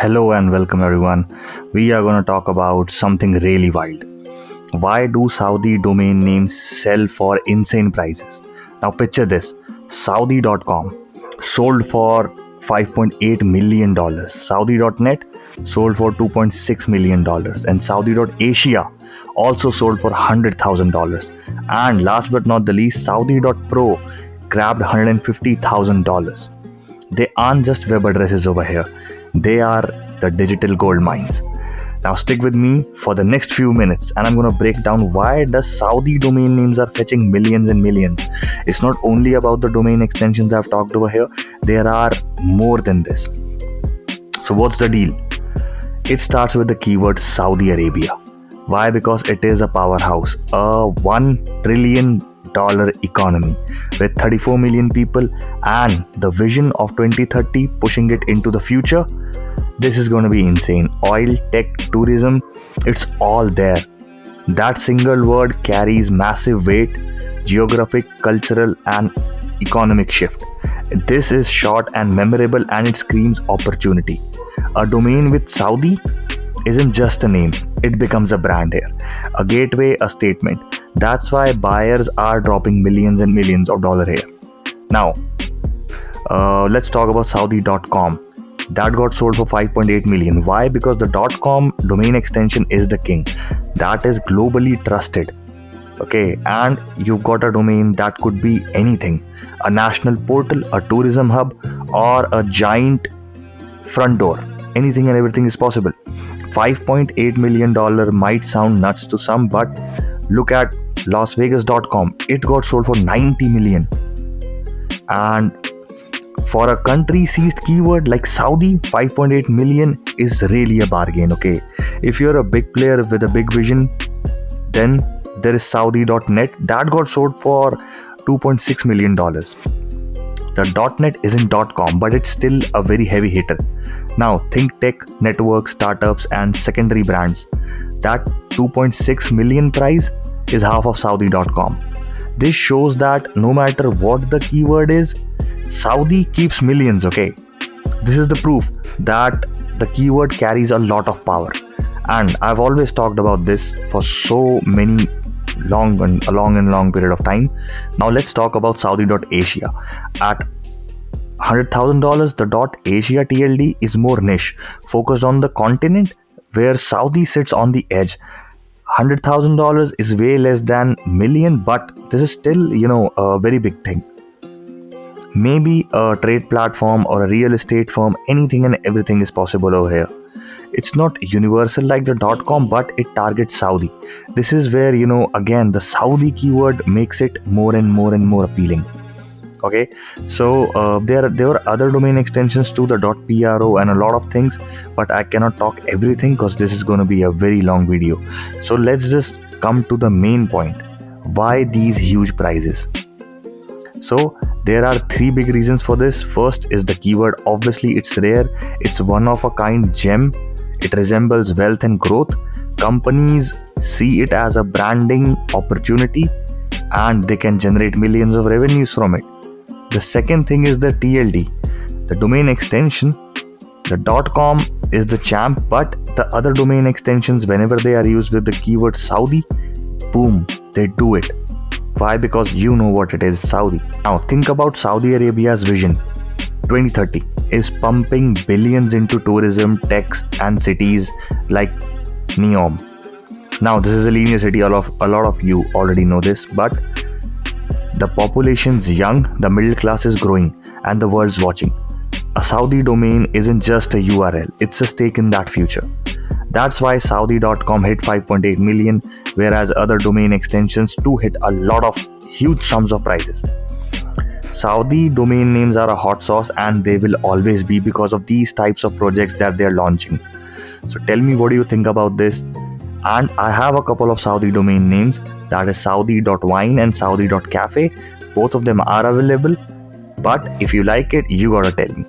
Hello and welcome everyone. We are going to talk about something really wild. Why do Saudi domain names sell for insane prices? Now picture this. Saudi.com sold for $5.8 million. Saudi.net sold for $2.6 million. And Saudi.asia also sold for $100,000. And last but not the least, Saudi.pro grabbed $150,000. They aren't just web addresses over here. They are the digital gold mines. Now stick with me for the next few minutes and I'm going to break down why the Saudi domain names are fetching millions and millions. It's not only about the domain extensions I've talked over here. There are more than this. So what's the deal? It starts with the keyword Saudi Arabia. Why? Because it is a powerhouse, a $1 trillion economy with 34 million people and the vision of 2030 pushing it into the future. This is going to be insane. Oil, tech, tourism, it's all there. That single word carries massive weight, geographic, cultural and economic shift. This is short and memorable and it screams opportunity. A domain with Saudi isn't just a name, it becomes a brand here. A gateway, a statement. That's why buyers are dropping millions and millions of dollars here. Now, let's talk about Saudi.com. That got sold for 5.8 million. Why? Because the .com domain extension is the king. That is globally trusted. Okay, and you've got a domain that could be anything. A national portal, a tourism hub, or a giant front door. Anything and everything is possible. $5.8 million might sound nuts to some, but look at LasVegas.com. It got sold for 90 million. And for a country seized keyword like Saudi, 5.8 million is really a bargain, okay? If you're a big player with a big vision, then there is Saudi.net that got sold for $2.6 million. The .net isn't .com, but it's still a very heavy hitter. Now think tech, network, startups and secondary brands. That 2.6 million price is half of Saudi.com. This shows that no matter what the keyword is, Saudi keeps millions, okay? This is the proof that the keyword carries a lot of power. And I've always talked about this for so many long period of time. Now let's talk about Saudi.asia. At $100,000, the .asia TLD is more niche, focused on the continent where Saudi sits on the edge. $100,000 is way less than million, but this is still, a very big thing. Maybe a trade platform or a real estate firm, anything and everything is possible over here. It's not universal like the .com, but it targets Saudi. This is where, again, the Saudi keyword makes it more and more appealing. Okay, so there were other domain extensions to the .pro and a lot of things, but I cannot talk everything because this is going to be a very long video. So let's just come to the main point. Why these huge prices? So there are three big reasons for this. First is the keyword. Obviously it's rare. It's one of a kind gem. It resembles wealth and growth. Companies see it as a branding opportunity and they can generate millions of revenues from it. The second thing is the TLD, the domain extension. The .com is the champ, but the other domain extensions, whenever they are used with the keyword Saudi, boom, they do it. Why? Because you know what it is, Saudi. Now think about Saudi Arabia's vision. 2030 is pumping billions into tourism, tech and cities like Neom. Now this is a linear city, a lot of you already know this, but the population's young, the middle class is growing, and the world's watching. A Saudi domain isn't just a URL, it's a stake in that future. That's why Saudi.com hit 5.8 million, whereas other domain extensions too hit a lot of huge sums of prices. Saudi domain names are a hot sauce and they will always be because of these types of projects that they're launching. So tell me, what do you think about this? And I have a couple of Saudi domain names. That is Saudi.wine and Saudi.cafe. Both of them are available. But if you like it, you gotta tell me.